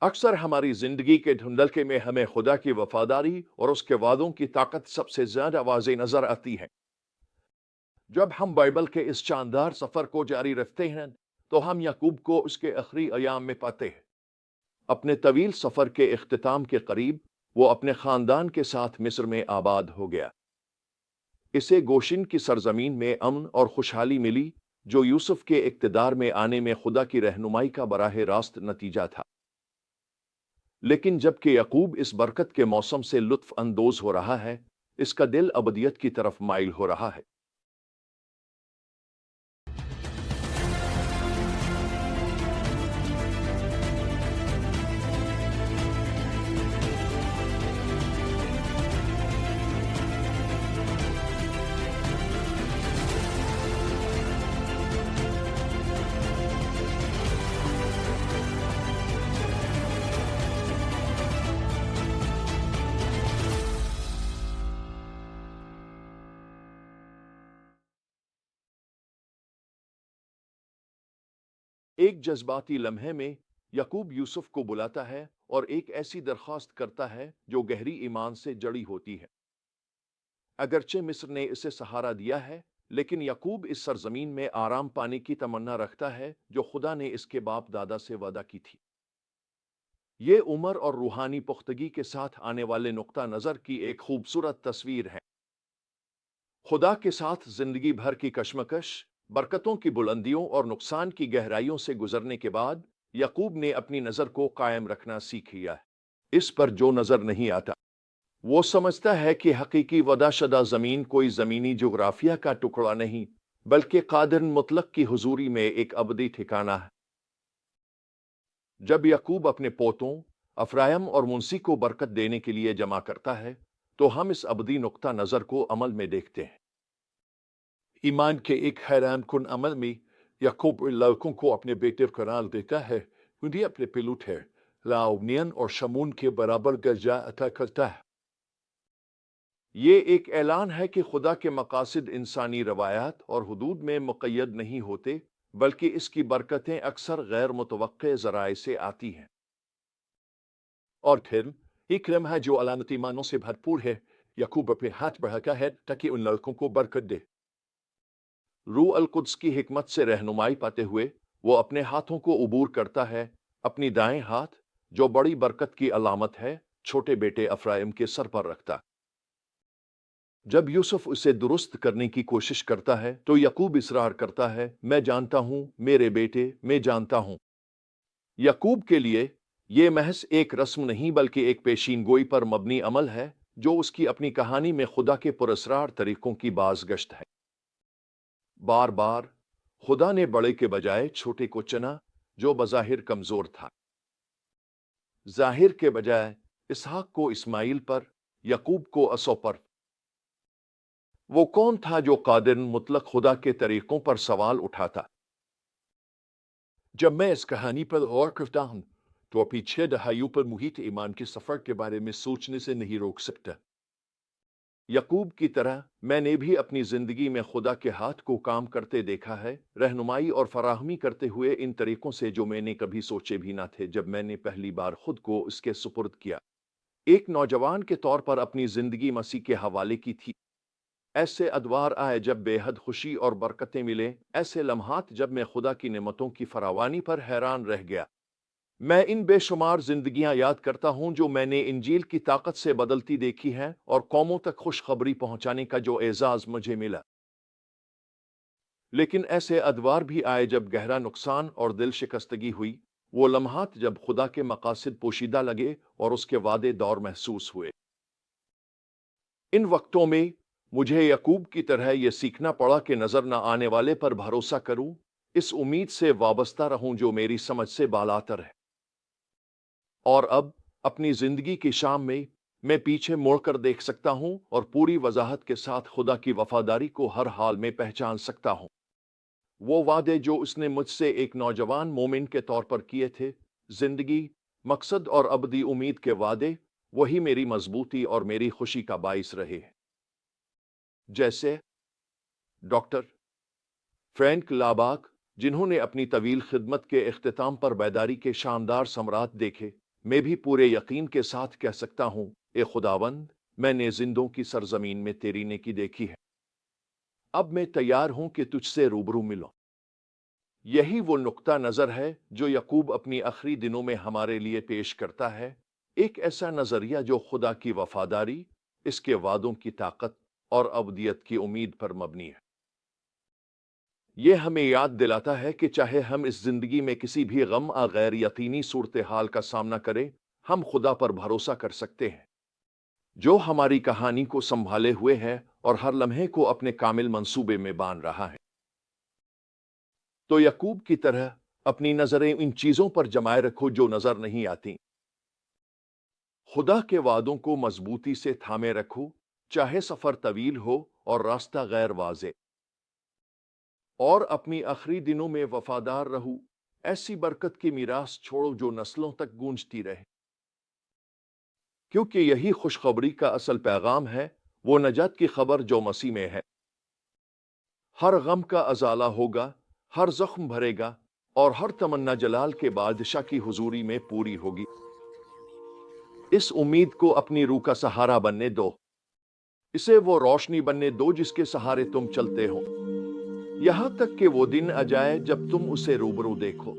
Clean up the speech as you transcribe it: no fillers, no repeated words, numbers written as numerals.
अक्सर हमारी जिंदगी के धुंधलके में हमें खुदा की वफादारी और उसके वादों की ताकत सबसे ज्यादा वाज़ेह नजर आती है। जब हम बाइबल के इस शानदार सफर को जारी रखते हैं तो हम याकूब को उसके आखिरी अयाम में पाते हैं। अपने तवील सफर के इख्तिताम के करीब वो अपने खानदान के साथ मिस्र में आबाद हो गया। इसे गोशिन की सरजमीन में अमन और खुशहाली मिली, जो यूसुफ के इक्तदार में आने में खुदा की रहनुमाई का बराह रास्त नतीजा था। लेकिन जबकि याकूब इस बरकत के मौसम से लुत्फ अंदोज हो रहा है, इसका दिल अबदियत की तरफ माइल हो रहा है। एक जज्बाती लम्हे में याकूब यूसुफ को बुलाता है और एक ऐसी दरख्वास्त करता है जो गहरी ईमान से जड़ी होती है। अगरचे मिस्र ने इसे सहारा दिया है, लेकिन याकूब इस सरजमीन में आराम पाने की तमन्ना रखता है जो खुदा ने इसके बाप दादा से वादा की थी। ये उम्र और रूहानी पुख्तगी के साथ आने वाले नुक्ता नज़र की एक खूबसूरत तस्वीर है। खुदा के साथ जिंदगी भर की कशमकश, बरकतों की बुलंदियों और नुकसान की गहराइयों से गुजरने के बाद याकूब ने अपनी नज़र को कायम रखना सीख लिया है। इस पर जो नज़र नहीं आता, वो समझता है कि हकीकी वदाशदा ज़मीन कोई ज़मीनी जोग्राफिया का टुकड़ा नहीं, बल्कि कादिर मुतलक की हुजूरी में एक अबदी ठिकाना है। जब याकूब अपने पोतों अफरायम और मुंसी को बरकत देने के लिए जमा करता है, तो हम इस अबदी नुक्ता नज़र को अमल में देखते हैं। ईमान के एक हैरान कुन अमल में याकूब लड़कों को अपने बेटे करार देता है। उन्हें अपने पिलूट है लाउनियन और शमून के बराबर दर्जा अता करता है। ये एक ऐलान है कि खुदा के मकासद इंसानी रवायात और हुदूद में मुक़य्यद नहीं होते, बल्कि इसकी बरकतें अक्सर गैर मुतवक्के ज़राए से आती हैं। और फिर एक लम्हा जो अलामती मानों से भरपूर है, याकूब अपने हाथ बढ़ाता है ताकि उन लड़कों को बरकत दे। रूह अल कुद्स की हिकमत से रहनुमाई पाते हुए वो अपने हाथों को उबूर करता है। अपनी दाएं हाथ, जो बड़ी बरकत की अलामत है, छोटे बेटे अफराइम के सर पर रखता। जब यूसुफ उसे दुरुस्त करने की कोशिश करता है तो याकूब इसरार करता है, मैं जानता हूं मेरे बेटे, मैं जानता हूं। याकूब के लिए ये महज एक रस्म नहीं बल्कि एक पेशीन गोई पर मबनी अमल है, जो उसकी अपनी कहानी में खुदा के पुरस्रार तरीकों की बाज़गश्त है। बार बार खुदा ने बड़े के बजाय छोटे को चुना, जो बज़ाहिर कमजोर था। जाहिर के बजाय इसहाक को इस्माइल पर, याकूब को असो पर। वो कौन था जो कादिर मुतलक खुदा के तरीकों पर सवाल उठाता? जब मैं इस कहानी पर गौर करता हूं तो पीछे दहाइयों पर मुहित ईमान के सफर के बारे में सोचने से नहीं रोक सकता। याकूब की तरह मैंने भी अपनी जिंदगी में खुदा के हाथ को काम करते देखा है, रहनुमाई और फराहमी करते हुए इन तरीकों से जो मैंने कभी सोचे भी ना थे जब मैंने पहली बार खुद को इसके सुपुर्द किया। एक नौजवान के तौर पर अपनी जिंदगी मसीह के हवाले की थी। ऐसे अदवार आए जब बेहद खुशी और बरकतें मिले, ऐसे लम्हात जब मैं खुदा की नेमतों की फरावानी पर हैरान रह गया। मैं इन बेशुमार जिंदगियां याद करता हूं जो मैंने इंजील की ताकत से बदलती देखी हैं और कौमों तक खुशखबरी पहुंचाने का जो एजाज मुझे मिला। लेकिन ऐसे अदवार भी आए जब गहरा नुकसान और दिल शिकस्तगी हुई, वो लम्हात जब खुदा के मकासद पोशीदा लगे और उसके वादे दौर महसूस हुए। इन वक्तों में मुझे याकूब की तरह यह सीखना पड़ा कि नजर न आने वाले पर भरोसा करूं, इस उम्मीद से वाबस्ता रहूं जो मेरी समझ से बालातर है। और अब अपनी जिंदगी की शाम में मैं पीछे मुड़कर देख सकता हूं और पूरी वजाहत के साथ खुदा की वफादारी को हर हाल में पहचान सकता हूं। वो वादे जो उसने मुझसे एक नौजवान मोमिन के तौर पर किए थे, जिंदगी, मकसद और अबदी उम्मीद के वादे, वही मेरी मजबूती और मेरी खुशी का बाइस रहे। जैसे डॉक्टर फ्रैंक लाबाक, जिन्होंने अपनी तवील खिदमत के इख्तिताम पर बेदारी के शानदार समरात देखे, میں بھی پورے یقین کے ساتھ کہہ سکتا ہوں، اے خداوند، میں نے زندوں کی سرزمین میں تیری نیکی دیکھی ہے۔ اب میں تیار ہوں کہ تجھ سے روبرو ملوں۔ یہی وہ نقطہ نظر ہے جو یعقوب اپنی آخری دنوں میں ہمارے لیے پیش کرتا ہے، ایک ایسا نظریہ جو خدا کی وفاداری، اس کے وعدوں کی طاقت اور ابدیت کی امید پر مبنی ہے۔ یہ ہمیں یاد دلاتا ہے کہ چاہے ہم اس زندگی میں کسی بھی غم غیر یقینی صورتحال کا سامنا کریں، ہم خدا پر بھروسہ کر سکتے ہیں، جو ہماری کہانی کو سنبھالے ہوئے ہے اور ہر لمحے کو اپنے کامل منصوبے میں باندھ رہا ہے۔ تو یعقوب کی طرح اپنی نظریں ان چیزوں پر جمائے رکھو جو نظر نہیں آتی۔ خدا کے وعدوں کو مضبوطی سے تھامے رکھو، چاہے سفر طویل ہو اور راستہ غیر واضح، اور اپنی آخری دنوں میں وفادار رہو، ایسی برکت کی میراث چھوڑو جو نسلوں تک گونجتی رہے۔ کیونکہ یہی خوشخبری کا اصل پیغام ہے، وہ نجات کی خبر جو مسیح میں ہے۔ ہر غم کا ازالہ ہوگا، ہر زخم بھرے گا، اور ہر تمنا جلال کے بادشاہ کی حضوری میں پوری ہوگی۔ اس امید کو اپنی روح کا سہارا بننے دو، اسے وہ روشنی بننے دو جس کے سہارے تم چلتے ہو، یہاں تک کہ وہ دن آ جائے جب تم اسے روبرو دیکھو۔